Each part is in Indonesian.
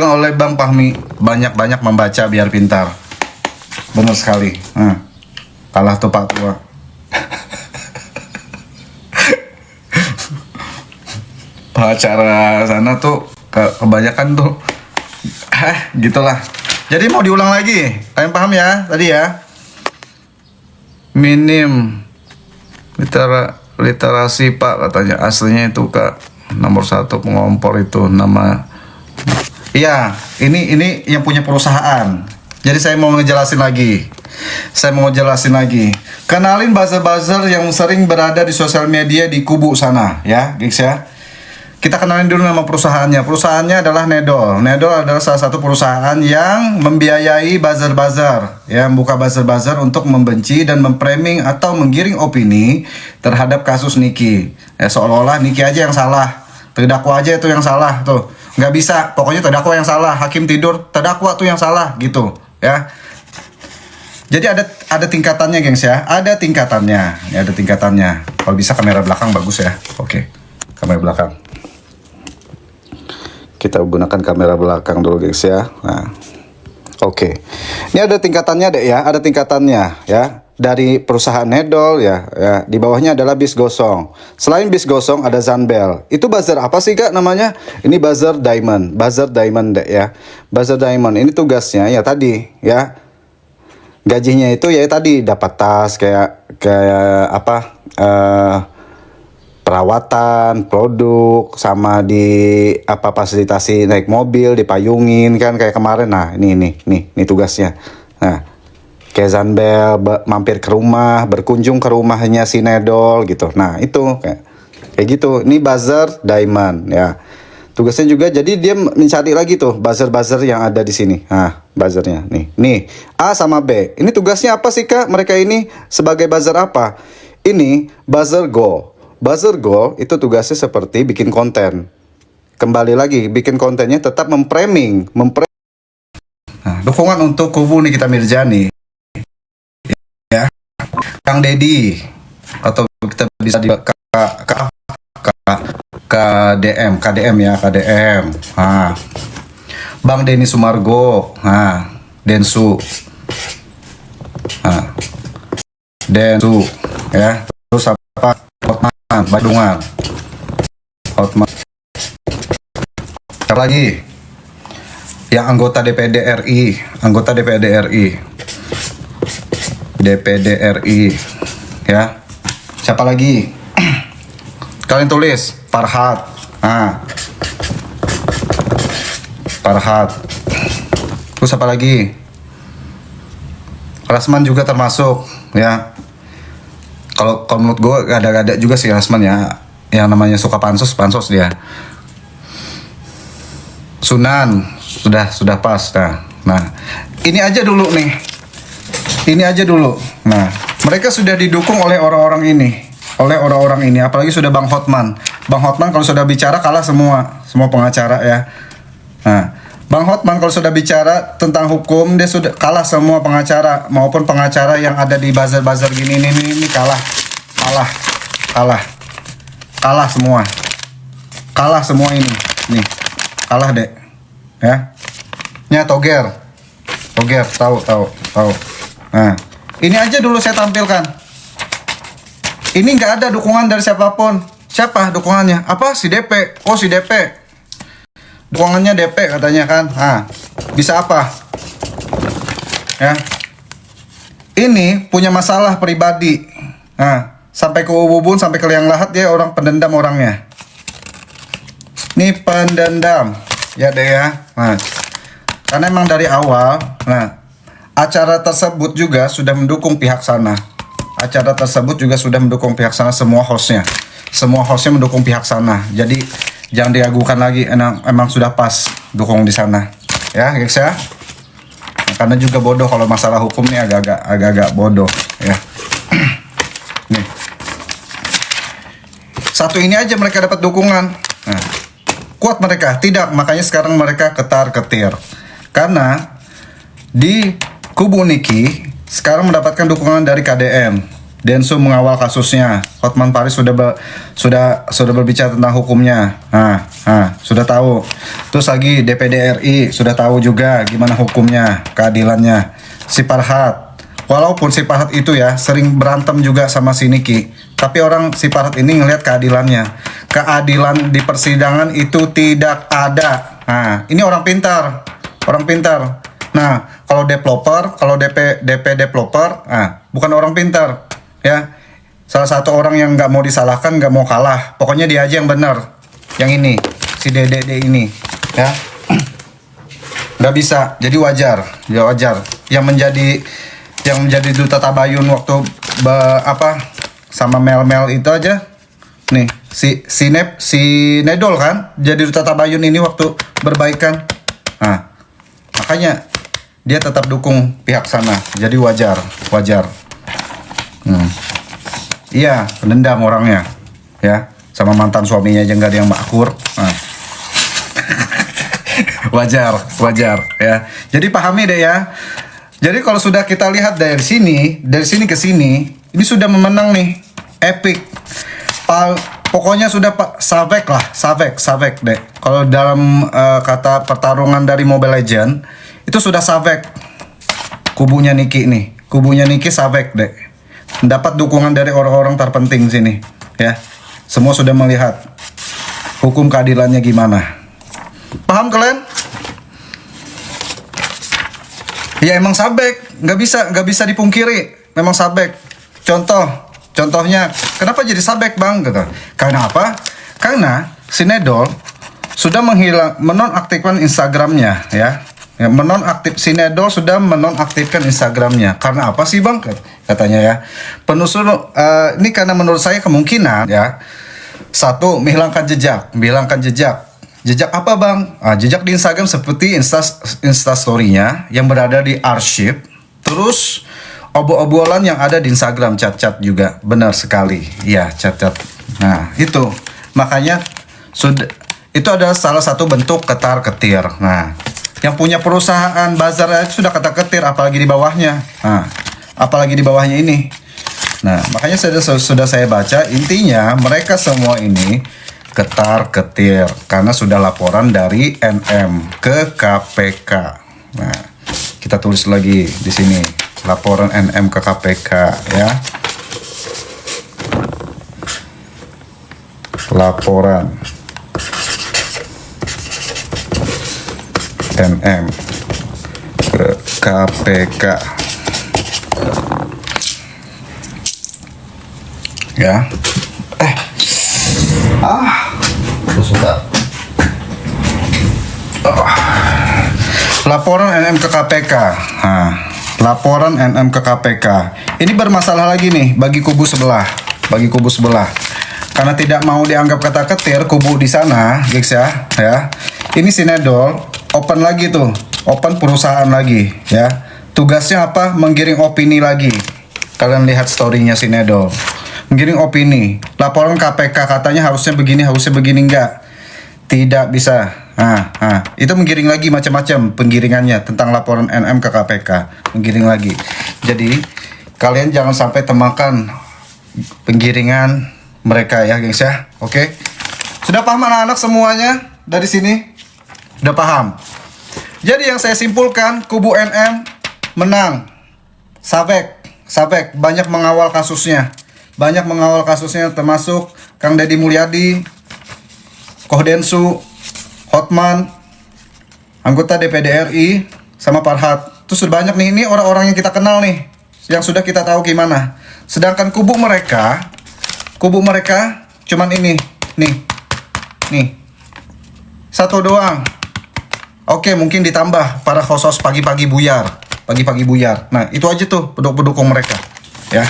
oleh Bang Fahmi, banyak-banyak membaca biar pintar. Benar sekali. Kalah tuh Pak Tua. Acara sana tuh kebanyakan tuh gitulah. Jadi mau diulang lagi. Kalian paham ya tadi ya? Minim literasi Pak katanya. Aslinya itu Kak, nomor 1 pengompor itu nama. Iya, ini yang punya perusahaan. Jadi saya mau ngejelasin lagi. Kenalin buzzer-buzzer yang sering berada di sosial media di kubu sana ya, guys ya. Kita kenalin dulu nama perusahaannya. Perusahaannya adalah Nedol. Nedol adalah salah satu perusahaan yang membiayai buzzer-buzzer, ya, membuka buzzer-buzzer untuk membenci dan memframing atau menggiring opini terhadap kasus Niki. Ya, seolah-olah Niki aja yang salah, terdakwa aja itu yang salah tuh. Nggak bisa, pokoknya terdakwa yang salah, hakim tidur, terdakwa tuh yang salah gitu, ya. Jadi ada tingkatannya, gengs ya. Ada tingkatannya. Ya, ada tingkatannya. Kalau bisa kamera belakang bagus ya. Oke. Kamera belakang. Kita gunakan kamera belakang dulu, guys ya. Nah. Oke. Ini ada tingkatannya deh ya, ada tingkatannya ya. Dari perusahaan Nedol ya, di bawahnya adalah Bis Gosong. Selain Bis Gosong ada Zanbel. Itu buzzer apa sih Kak namanya? Ini buzzer diamond, deh ya. Buzzer diamond ini tugasnya ya tadi ya. Gajinya itu ya tadi dapat tas kayak apa? Perawatan, produk, sama di apa fasilitasi naik mobil, dipayungin kan kayak kemarin. Nah, ini tugasnya. Nah, kayak Zanbel mampir ke rumah, berkunjung ke rumahnya si Nedol gitu. Nah, itu kayak gitu. Ini buzzer diamond ya. Tugasnya juga jadi dia mencari lagi tuh buzzer-buzzer yang ada di sini. Nah, buzzernya nih A sama B. Ini tugasnya apa sih Kak? Mereka ini sebagai buzzer apa? Ini buzzer goal. Buzzer goal itu tugasnya seperti bikin konten. Kembali lagi, bikin kontennya tetap memframing. Nah, dukungan untuk kubu Nikita Mirzani. Ya. Kang Deddy atau kita bisa di KDM ya, KDM. Nah. Bang Denny Sumargo. Nah, Densu. Nah. Densu ya. Terus apa? Badungan. Hotman. Lagi yang anggota DPD RI, ya. Siapa lagi? Kalian tulis Farhat. Nah. Farhat. Terus apa lagi? Rasman juga termasuk ya. Kalau menurut gue ada juga sih Rasman ya, yang namanya suka pansos dia. Sunan sudah pas. Nah, ini aja dulu nih. Nah, mereka sudah didukung oleh orang-orang ini, apalagi sudah Bang Hotman. Bang Hotman kalau sudah bicara kalah semua pengacara ya. Nah, Bang Hotman kalau sudah bicara tentang hukum dia sudah kalah semua pengacara maupun pengacara yang ada di buzzer gini ini kalah semua. Kalah semua ini. Nih. Kalah deh. Ya. Nya Toger tahu. Nah, ini aja dulu saya tampilkan. Ini nggak ada dukungan dari siapapun. Siapa dukungannya? Apa? Si DP. Oh, si DP. Dukungannya DP katanya kan. Nah, bisa apa? Ya. Ini punya masalah pribadi. Nah, sampai ke Ubun, sampai ke Liang Lahat dia orang pendendam orangnya. Ini pendendam. Ya deh ya. Nah, karena emang dari awal, acara tersebut juga sudah mendukung pihak sana. Semua hostnya mendukung pihak sana. Jadi jangan diragukan lagi, emang sudah pas dukung di sana. Ya, guys ya. Nah, karena juga bodoh kalau masalah hukum nih agak-agak bodoh ya. Nih. Satu ini aja mereka dapat dukungan. Nah, kuat mereka? Tidak, makanya sekarang mereka ketar-ketir. Karena di kubu Niki sekarang mendapatkan dukungan dari KDM. Densu mengawal kasusnya. Hotman Paris sudah berbicara tentang hukumnya. Sudah tahu. Terus lagi DPD RI sudah tahu juga gimana hukumnya, keadilannya. Si Farhad, walaupun si Farhad itu ya sering berantem juga sama si Niki, tapi orang si Farhad ini ngelihat keadilannya. Keadilan di persidangan itu tidak ada. Ini orang pintar, orang pintar. Nah, kalau developer, kalau DP developer, bukan orang pintar. Ya, salah satu orang yang nggak mau disalahkan, nggak mau kalah. Pokoknya dia aja yang benar. Yang ini, si Dede ini, ya, nggak bisa. Jadi wajar, ya wajar. Yang menjadi duta tabayun waktu sama Mel itu aja. Nih, si Nedol kan, jadi duta tabayun ini waktu berbaikan. Makanya dia tetap dukung pihak sana. Jadi wajar. Iya, pendendam orangnya, ya, sama mantan suaminya aja nggak ada yang makmur. wajar, ya. Jadi pahami deh ya. Jadi kalau sudah kita lihat dari sini ke sini, ini sudah memenang nih, epic. Pokoknya sudah savek deh. Kalau dalam kata pertarungan dari Mobile Legend itu sudah savek. Kubunya Niki nih, savek deh. Mendapat dukungan dari orang-orang terpenting sini, ya. Semua sudah melihat hukum keadilannya gimana. Paham kalian? Ya emang sabek, nggak bisa dipungkiri, memang sabek. Contohnya, kenapa jadi sabek bang? Gitu. Karena apa? Karena si Nedol sudah menonaktifkan Instagramnya, ya. Si Nedol sudah menonaktifkan Instagramnya. Karena apa sih bang? Katanya ya. Penelusur ini karena menurut saya kemungkinan ya. Satu, menghilangkan jejak. Jejak apa bang? Jejak di Instagram seperti Instastory-nya yang berada di arsip. Terus obrolan yang ada di Instagram, chat-chat juga. Benar sekali. Iya, chat-chat. Nah, itu. Makanya itu adalah salah satu bentuk ketar-ketir. Nah, yang punya perusahaan bazar sudah ketar-ketir, apalagi di bawahnya. Apalagi di bawahnya ini. Nah, makanya sudah saya baca, intinya mereka semua ini ketar-ketir karena sudah laporan dari NM ke KPK. Nah, kita tulis lagi di sini, laporan NM ke KPK, ya. Laporan NM ke KPK, ya. Sudah. Laporan NM ke KPK. Laporan NM ke KPK. Ini bermasalah lagi nih bagi kubu sebelah. Karena tidak mau dianggap ketar-ketir kubu di sana, guys ya. Ini si Nedol open lagi tuh, open perusahaan lagi, ya. Tugasnya apa? Menggiring opini lagi. Kalian lihat story-nya si Nedol. Menggiring opini. Laporan KPK katanya harusnya begini enggak. Tidak bisa. Itu menggiring lagi macam-macam penggiringannya tentang laporan NM ke KPK. Menggiring lagi. Jadi, kalian jangan sampai temakan penggiringan mereka ya, gengs ya. Oke. Sudah paham anak-anak semuanya dari sini? Sudah paham. Jadi yang saya simpulkan, kubu NM menang. Sabek banyak mengawal kasusnya. Termasuk Kang Deddy Mulyadi, Koh Densu, Hotman, anggota DPD RI, sama Farhad. Terus sudah banyak nih, ini orang-orang yang kita kenal nih, yang sudah kita tahu gimana. Sedangkan kubu mereka cuman ini, nih, satu doang. Oke, mungkin ditambah para khusus pagi-pagi buyar. Nah, itu aja tuh pendukung mereka, ya.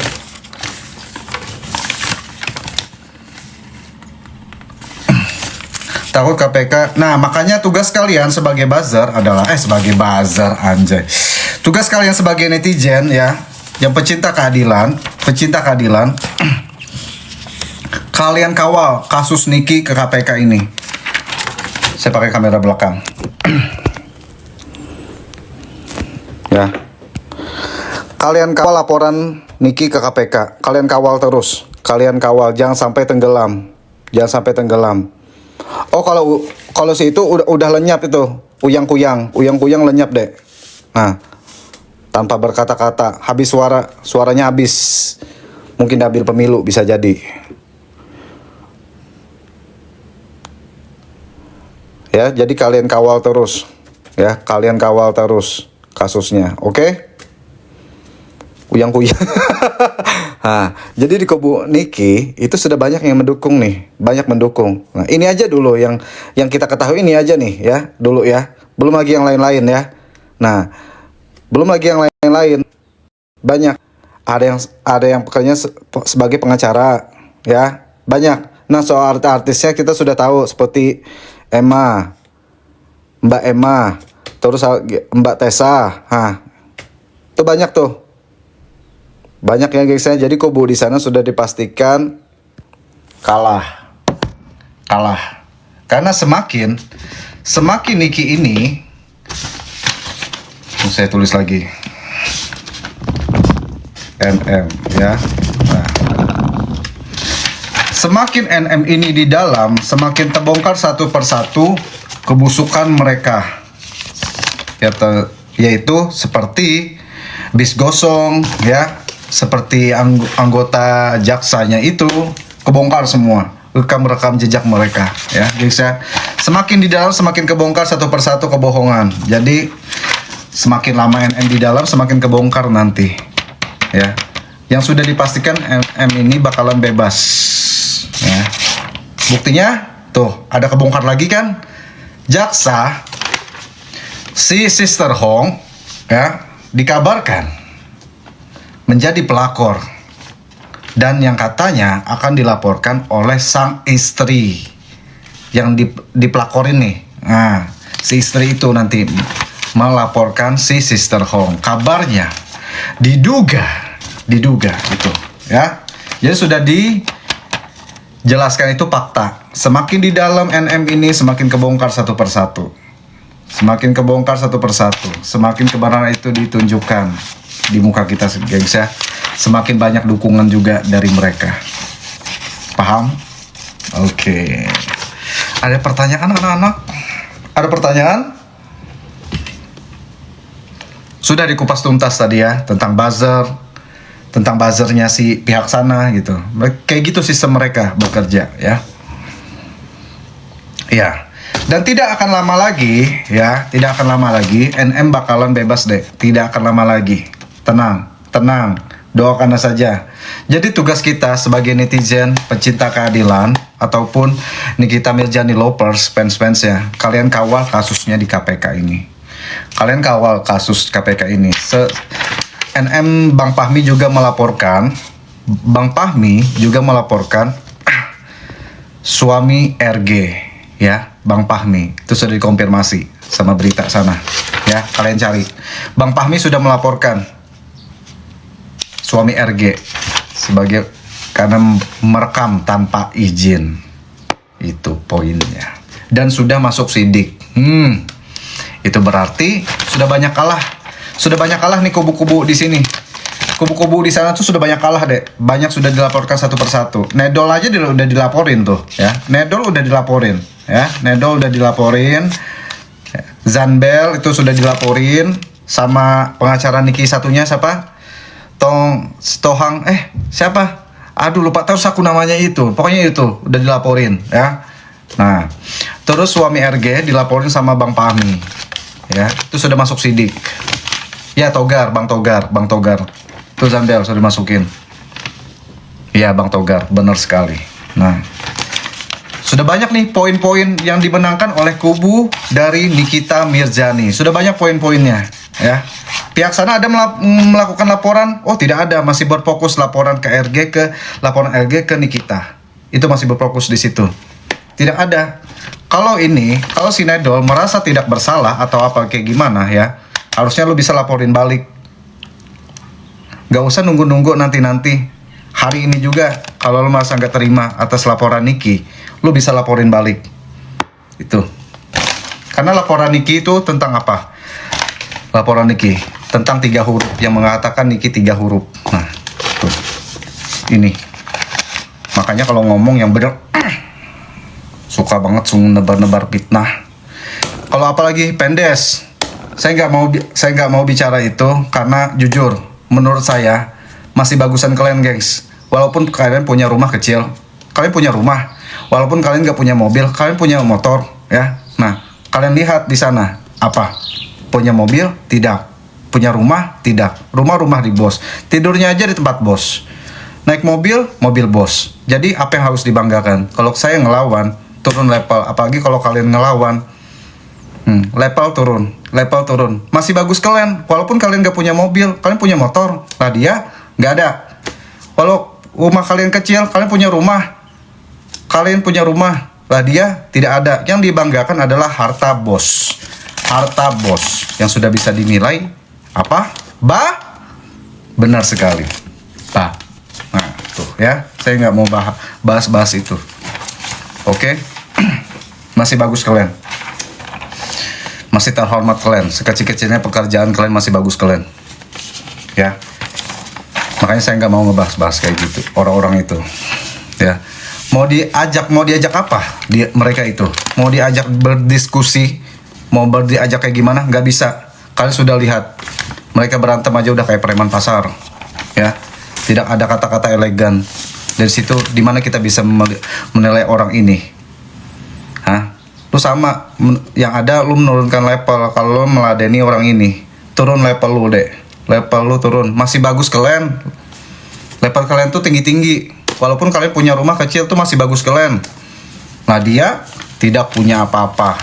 Takut KPK. Nah, makanya tugas kalian sebagai buzzer adalah anjay. Tugas kalian sebagai netizen ya, yang pecinta keadilan, kalian kawal kasus Niki ke KPK ini. Saya pakai kamera belakang. Ya. Kalian kawal laporan Niki ke KPK. Kalian kawal terus. Kalian kawal, jangan sampai tenggelam. Jangan sampai tenggelam. Oh, kalau si itu udah lenyap itu. Uyang-kuyang lenyap deh. Nah, tanpa berkata-kata, habis suaranya habis. Mungkin diambil pemilu, bisa jadi. Ya, jadi kalian kawal terus. Ya, kalian kawal terus kasusnya. Oke? Uyang-kuyang. Nah, jadi di kubu Niki itu sudah banyak yang mendukung nih, banyak mendukung. Nah, ini aja dulu yang kita ketahui, ini aja nih ya, dulu ya. Belum lagi yang lain-lain ya. Nah, belum lagi yang lain-lain. Banyak. Ada yang pekerjanya sebagai pengacara ya, banyak. Nah, soal artisnya kita sudah tahu seperti Mbak Emma, terus Mbak Tessa. Nah, itu banyak tuh. Banyak ya guys ya. Jadi kubu di sana sudah dipastikan kalah. Karena semakin Niki ini, saya tulis lagi NM ya. Nah, semakin NM ini di dalam, semakin terbongkar satu persatu kebusukan mereka. Yaitu seperti bis gosong ya. Seperti anggota jaksanya itu kebongkar semua, rekam jejak mereka ya guys ya. Semakin di dalam semakin kebongkar satu persatu kebohongan. Jadi semakin lama NM di dalam semakin kebongkar nanti ya. Yang sudah dipastikan NM ini bakalan bebas ya. Buktinya tuh ada kebongkar lagi kan. Jaksa si Sister Hong ya dikabarkan menjadi pelakor dan yang katanya akan dilaporkan oleh sang istri yang dipelakorin nih. Nah, si istri itu nanti melaporkan si Sister Hong. Kabarnya diduga itu ya. Jadi sudah dijelaskan itu fakta. Semakin di dalam NM ini semakin kebongkar satu persatu. Semakin kebongkar satu persatu, semakin kebenaran itu ditunjukkan di muka kita gengs ya. Semakin banyak dukungan juga dari mereka. Paham? Oke. Ada pertanyaan anak-anak? Ada pertanyaan? Sudah dikupas tuntas tadi ya tentang buzzer, tentang buzzernya si pihak sana gitu. Kayak gitu sistem mereka bekerja ya. Ya. Dan tidak akan lama lagi ya, tidak akan lama lagi NM bakalan bebas deh. Tidak akan lama lagi. Tenang, doakan saja. Jadi tugas kita sebagai netizen, pecinta keadilan, ataupun Nikita Mirzani lovers, fans ya, kalian kawal kasusnya di KPK ini. Kalian kawal kasus KPK ini. NM Bang Fahmi juga melaporkan, suami RG ya, Bang Fahmi. Itu sudah dikonfirmasi sama berita sana. Ya, kalian cari. Bang Fahmi sudah melaporkan suami RG sebagai karena merekam tanpa izin. Itu poinnya. Dan sudah masuk sidik. Itu berarti sudah banyak kalah. Sudah banyak kalah nih kubu-kubu di sini. Kubu-kubu di sana tuh sudah banyak kalah deh. Banyak sudah dilaporkan satu persatu. Nedol aja udah dilaporin tuh ya. Nedol udah dilaporin ya. Zanbel itu sudah dilaporin sama pengacara Niki satunya siapa? Stohang siapa? Aduh lupa terus aku namanya itu. Pokoknya itu udah dilaporin ya. Nah, terus suami RG dilaporin sama Bang Fahmi. Ya, itu sudah masuk sidik. Ya, Bang Togar. Itu Zanbel sudah dimasukin. Iya, Bang Togar, benar sekali. Nah, sudah banyak nih poin-poin yang dimenangkan oleh kubu dari Nikita Mirzani. Sudah banyak poin-poinnya ya. Pihak sana ada melakukan laporan? Oh, tidak ada, masih berfokus laporan ke RG ke Nikita. Itu masih berfokus di situ. Tidak ada. Kalau si Nedol merasa tidak bersalah atau apa kayak gimana ya, harusnya lu bisa laporin balik. Gak usah nunggu-nunggu nanti. Hari ini juga kalau lu merasa nggak terima atas laporan Niki, lu bisa laporin balik. Itu. Karena laporan Niki itu tentang apa? Laporan Niki tentang 3 huruf yang mengatakan Niki 3 huruf. Nah, ini. Makanya kalau ngomong yang bener, suka banget nebar-nebar fitnah. Kalau apalagi pendes, saya nggak mau bicara itu karena jujur, menurut saya masih bagusan kalian, gengs. Walaupun kalian punya rumah kecil, kalian punya rumah. Walaupun kalian nggak punya mobil, kalian punya motor, ya. Nah, kalian lihat di sana apa? Punya mobil? Tidak. Punya rumah? Tidak. Rumah di bos. Tidurnya aja di tempat bos. Naik mobil bos. Jadi apa yang harus dibanggakan? Kalau saya ngelawan, turun level. Apalagi kalau kalian ngelawan, level turun. Masih bagus kalian. Walaupun kalian gak punya mobil, kalian punya motor. Lah dia gak ada. Walau rumah kalian kecil, kalian punya rumah. Lah dia tidak ada. Yang dibanggakan adalah harta bos. Harta bos yang sudah bisa dinilai apa? Benar sekali. Nah, tuh ya. Saya nggak mau bahas itu. Oke? Masih bagus kalian. Masih terhormat kalian. Sekecil-kecilnya pekerjaan kalian masih bagus kalian. Ya. Makanya saya nggak mau ngebahas kayak gitu. Orang-orang itu. Ya. Mau diajak apa? Mereka itu. Mau diajak berdiskusi, mau diajak kayak gimana? Nggak bisa. Kalian sudah lihat. Mereka berantem aja udah kayak preman pasar. Ya. Tidak ada kata-kata elegan. Dari situ dimana kita bisa menilai orang ini? Hah? Lu sama, yang ada lu menurunkan level. Kalau lu meladeni orang ini, turun level lu deh. Level lu turun. Masih bagus kalian. Level kalian tuh tinggi-tinggi. Walaupun kalian punya rumah kecil tuh masih bagus kalian. Nah dia tidak punya apa-apa.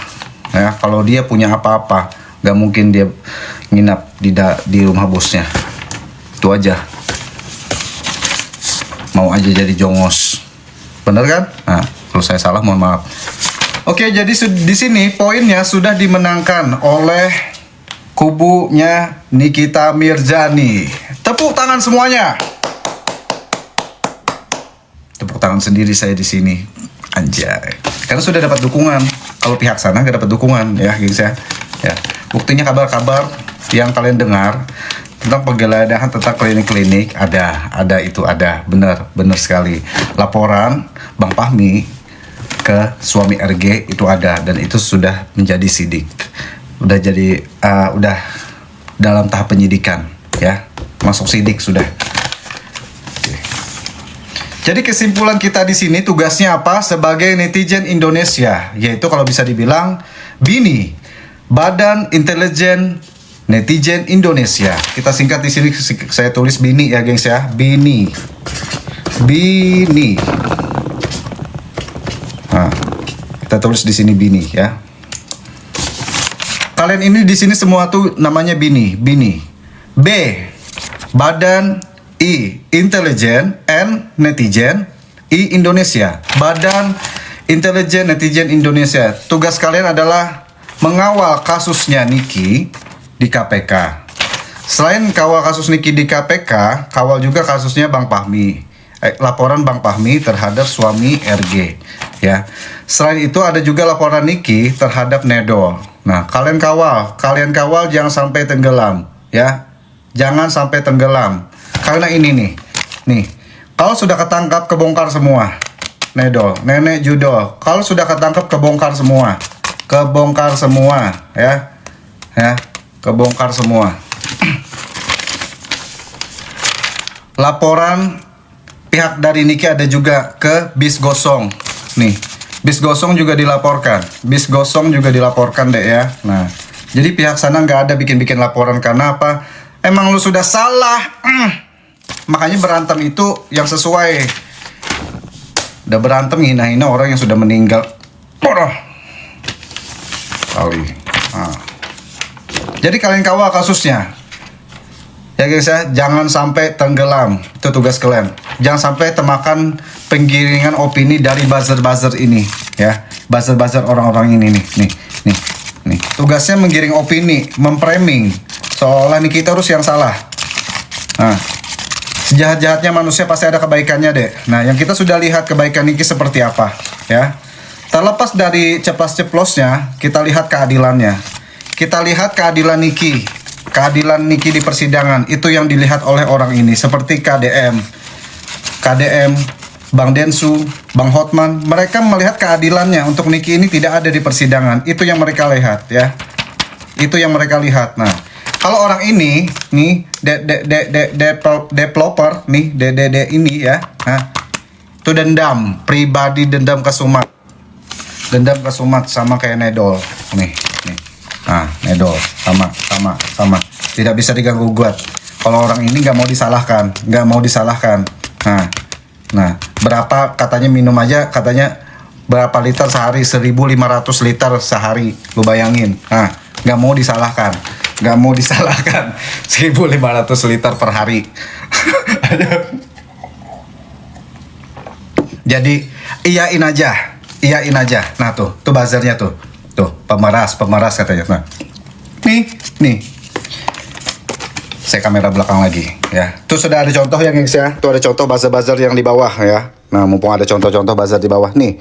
Ya, kalau dia punya apa-apa, gak mungkin dia nginap di rumah bosnya. Itu aja. Mau aja jadi jongos. Bener kan? Nah, kalau saya salah mohon maaf. Oke, jadi di sini poinnya sudah dimenangkan oleh kubunya Nikita Mirzani. Tepuk tangan semuanya. Tepuk tangan sendiri saya di sini. Anjay. Karena sudah dapat dukungan. Kalau pihak sana nggak dapat dukungan ya, guys ya. Ya. Buktinya kabar-kabar yang kalian dengar tentang penggeledahan, tentang klinik-klinik ada benar sekali. Laporan Bang Fahmi ke suami RG itu ada, dan itu sudah menjadi sidik. Udah dalam tahap penyidikan ya. Masuk sidik sudah. Jadi kesimpulan kita di sini tugasnya apa sebagai netizen Indonesia, yaitu kalau bisa dibilang BINI, Badan Intelijen Netizen Indonesia. Kita singkat di sini, saya tulis BINI ya, gengs ya. BINI. Nah, kita tulis di sini BINI ya. Kalian ini di sini semua tuh namanya BINI. B, Badan. I, Intelijen. N, Netizen. I, Indonesia. Badan Intelijen Netizen Indonesia. Tugas kalian adalah mengawal kasusnya Niki di KPK. Selain kawal kasus Niki di KPK, kawal juga kasusnya Bang Fahmi. Laporan Bang Fahmi terhadap suami RG. Ya. Selain itu ada juga laporan Niki terhadap Nedol. Nah, kalian kawal jangan sampai tenggelam, ya. Jangan sampai tenggelam. Karena ini nih, kalau sudah ketangkap kebongkar semua. Nedol, nenek judol, kalau sudah ketangkap kebongkar semua, ya, kebongkar semua. Laporan pihak dari Niki ada juga ke Bis Gosong, nih, Bis Gosong juga dilaporkan, deh ya. Nah, jadi pihak sana nggak ada bikin laporan karena apa? Emang lu sudah salah. Makanya berantem itu yang sesuai. Udah berantem hina-hina orang yang sudah meninggal. Kali. Nah. Jadi kalian kawal kasusnya. Ya guys ya, jangan sampai tenggelam. Itu tugas kalian. Jangan sampai termakan penggiringan opini dari buzzer-buzzer ini, ya. Buzzer-buzzer orang-orang ini nih. Tugasnya menggiring opini, memframing seolah Niki terus yang salah. Nah, sejahat-jahatnya manusia pasti ada kebaikannya deh. Nah, yang kita sudah lihat kebaikan Niki seperti apa, ya. Terlepas dari ceplos-ceplosnya, kita lihat keadilannya. Kita lihat keadilan Niki. Keadilan Niki di persidangan itu yang dilihat oleh orang ini, seperti KDM. KDM, Bang Densu, Bang Hotman, mereka melihat keadilannya untuk Niki ini tidak ada di persidangan. Itu yang mereka lihat ya. Itu yang mereka lihat. Nah, kalau orang ini nih developer nih ini ya. Nah, itu dendam, pribadi dendam ke Sumat. Dendam ke Sumat sama kayak Nedol. Nih. Nah, Nedol sama. Tidak bisa diganggu gugat. Kalau orang ini nggak mau disalahkan. Nah, berapa katanya minum aja katanya berapa liter sehari? 1.500 liter sehari. Lu bayangin. Nah, nggak mau disalahkan. 1.500 liter per hari. Jadi iyain aja. Nah tuh buzzernya tuh pemeras katanya. Nah, nih. Saya kamera belakang lagi ya. Tuh sudah ada contoh ya gengs ya. Tuh ada contoh buzzer yang di bawah ya. Nah, mumpung ada contoh-contoh buzzer di bawah nih.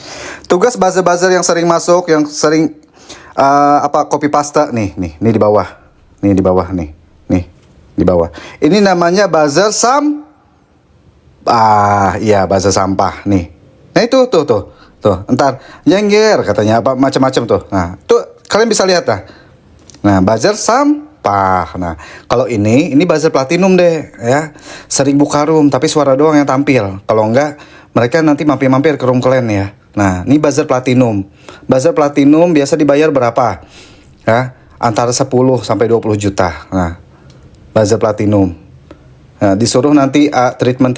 Tugas buzzer yang sering masuk, yang sering copy paste nih di bawah. Nih di bawah. Ini namanya buzzer buzzer sampah nih. Nah itu tuh. Entar jengger katanya apa macam-macam tuh. Nah, tuh kalian bisa lihat dah. Nah, buzzer sampah. Nah, kalau ini buzzer platinum deh ya. Sering buka room tapi suara doang yang tampil. Kalau enggak mereka nanti mampir-mampir ke room kalian ya. Nah, ini buzzer platinum. Buzzer platinum biasa dibayar berapa? Ya, antara 10 sampai 20 juta. Nah, buzzer platinum. Nah, disuruh nanti treatment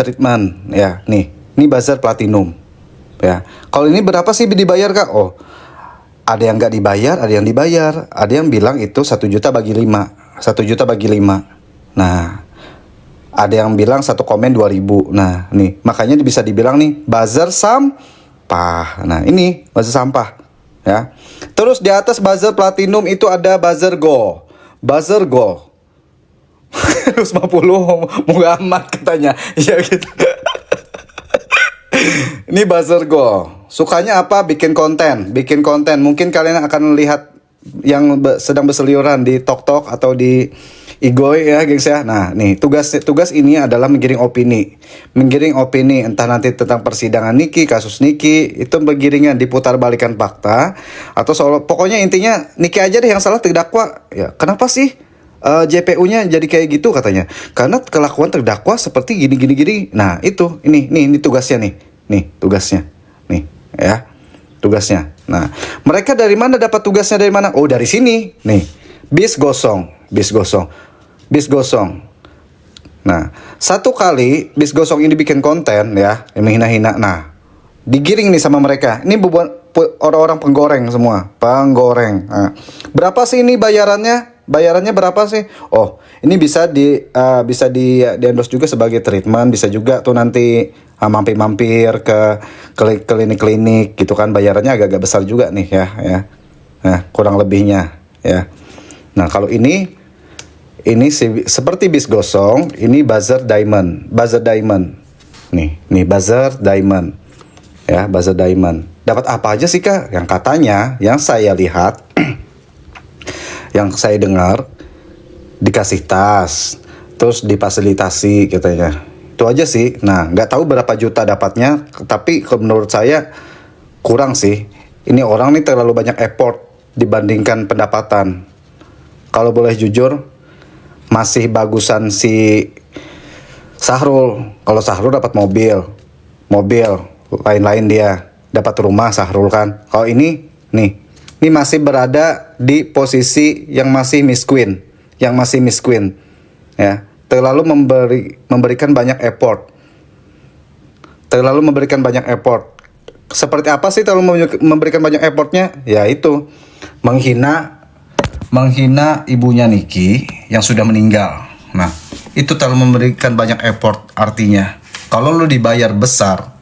ya. Ini buzzer platinum. Ya. Kalau ini berapa sih dibayar, Kak? Oh, ada yang nggak dibayar, ada yang dibayar. Ada yang bilang itu 1 juta bagi 5. 1 juta bagi 5. Nah, ada yang bilang satu komen 2.000. Nah, nih, makanya bisa dibilang nih buzzer sampah. Nah, ini buzzer sampah ya. Terus di atas buzzer platinum itu ada buzzer go. 150 mau amat katanya. Ya gitu. Ini buzzer go. Sukanya apa? Bikin konten. Mungkin kalian akan lihat yang sedang berseliweran di TokTok atau di Igoy ya, gengs ya. Nah, nih tugas ini adalah menggiring opini entah nanti tentang persidangan Niki, kasus Niki, itu menggiringnya diputar balikan fakta atau soal pokoknya intinya Niki aja deh yang salah terdakwa. Ya, kenapa sih JPU-nya jadi kayak gitu katanya? Karena kelakuan terdakwa seperti gini. Nah, itu ini tugasnya nih. Nih, tugasnya. Nih, ya. Tugasnya. Nah, mereka dari mana dapat tugasnya dari mana? Oh, dari sini. Nih. Bis gosong. Nah, satu kali bis gosong ini bikin konten ya, yang menghina-hina. Nah, digiring nih sama mereka. Ini orang-orang penggoreng semua. Nah, berapa sih ini bayarannya? Bayarannya berapa sih? Oh, ini bisa di endorse juga sebagai treatment, bisa juga tuh nanti mampir-mampir ke klinik-klinik gitu kan, bayarannya agak-agak besar juga nih ya. Nah, kurang lebihnya ya. Nah, kalau ini seperti bis gosong, ini buzzer diamond. Nih buzzer diamond. Ya, buzzer diamond. Dapat apa aja sih, Kak? Yang katanya, yang saya lihat yang saya dengar dikasih tas, terus difasilitasi katanya. Itu aja sih. Nah, nggak tahu berapa juta dapatnya, tapi menurut saya kurang sih. Ini orang nih terlalu banyak effort dibandingkan pendapatan. Kalau boleh jujur, masih bagusan si Sahrul. Kalau Sahrul dapat mobil, lain-lain dia dapat rumah Sahrul kan. Kalau ini masih berada di posisi yang masih miskin, ya. Terlalu memberikan banyak effort. Seperti apa sih terlalu memberikan banyak effortnya? Ya itu menghina ibunya Niki yang sudah meninggal. Nah, itu terlalu memberikan banyak effort artinya. Kalau lu dibayar besar,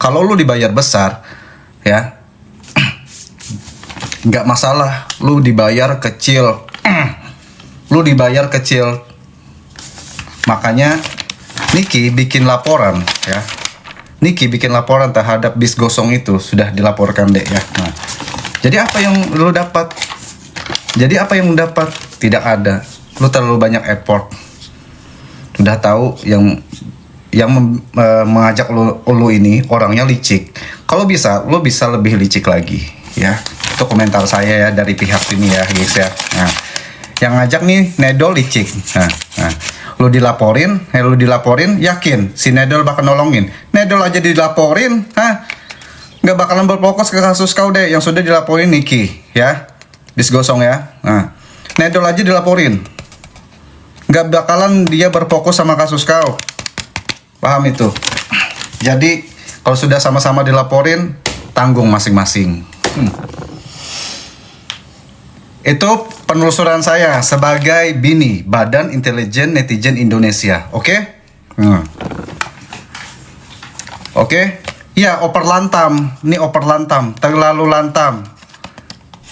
ya nggak masalah. Lu dibayar kecil. Makanya Niki bikin laporan ya. Terhadap bis gosong itu sudah dilaporkan deh ya. Nah, jadi apa yang lu dapat? Tidak ada. Lu terlalu banyak effort. Udah tahu yang yang mengajak lu ini orangnya licik. Kalau bisa, lu bisa lebih licik lagi, ya. Itu komentar saya ya dari pihak ini ya, guys ya. Nah, yang ngajak nih Nedol licik. Nah, lu dilaporin, yakin si Nedol bakal nolongin. Nedol aja dilaporin, nggak bakalan berfokus ke kasus kau deh yang sudah dilaporin Niki, ya. Disgosong ya. Nah, Nedol aja dilaporin, nggak bakalan dia berfokus sama kasus kau. Paham itu? Jadi kalau sudah sama-sama dilaporin, tanggung masing-masing. Itu penelusuran saya sebagai BINI, Badan Intelijen Netizen Indonesia. Oke? Oke? Ya, oper lantam. Ini oper lantam, terlalu lantam.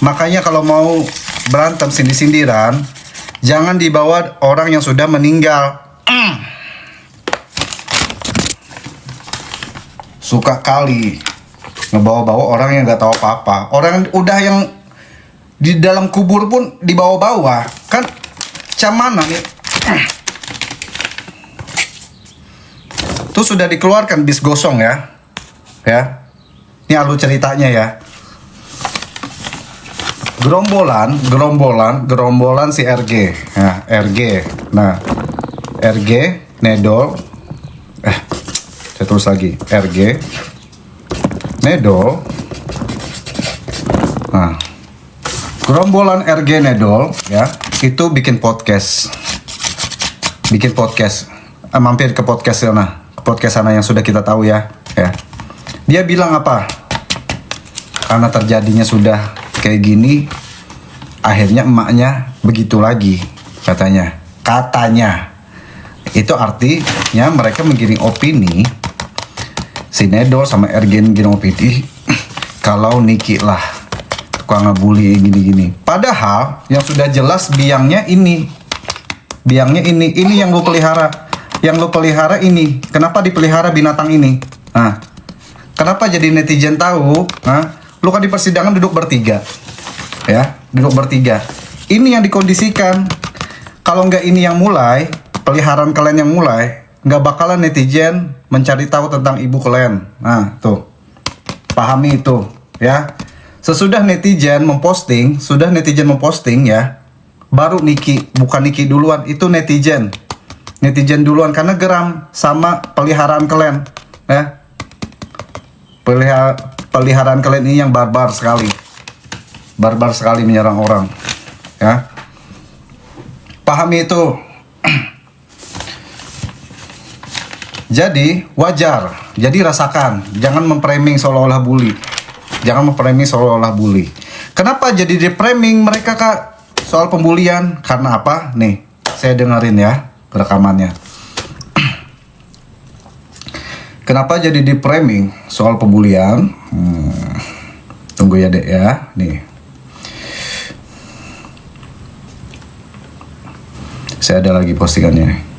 Makanya kalau mau berantem sindir-sindiran, jangan dibawa orang yang sudah meninggal. Suka kali ngebawa-bawa orang yang nggak tahu apa-apa. Orang udah yang di dalam kubur pun dibawa-bawa. Kan macam mana nih? Itu sudah dikeluarkan bis gosong ya. Ya. Ini alur ceritanya ya. Gerombolan si RG. Nah, RG. Nah, RG, Nedol. Saya tulis lagi. RG, Nedol. Nah, gerombolan RG Nedol ya, itu bikin podcast. Mampir ke podcast sana. Ke podcast sana yang sudah kita tahu ya. Dia bilang apa? Karena terjadinya sudah kayak gini, akhirnya emaknya begitu lagi, katanya. Itu artinya mereka menggiring opini, si Nedol sama RG menggiring opini kalau Niki lah tukang ngebully gini-gini. Padahal yang sudah jelas biangnya ini yang lu pelihara. Yang lu pelihara ini. Kenapa dipelihara binatang ini? Nah, kenapa jadi netizen tahu? Nah, lu kan di persidangan duduk bertiga. Ya, duduk bertiga. Ini yang dikondisikan. Kalau nggak ini yang mulai, peliharaan kalian yang mulai, nggak bakalan netizen mencari tahu tentang ibu kalian. Nah, tuh. Pahami itu, ya. Sesudah netizen memposting ya, baru Niki, bukan Niki duluan, itu netizen duluan karena geram sama peliharaan kalian, ya. Peliharaan kalian ini yang barbar sekali menyerang orang, ya. Pahami itu. Jadi wajar, jadi rasakan, jangan memframing seolah-olah bully. Kenapa jadi di-framing mereka, Kak? Soal pembulian, karena apa? Nih, saya dengerin ya rekamannya. Kenapa jadi di-framing soal pembulian? Tunggu ya, Dek ya. Nih. Saya ada lagi postingannya.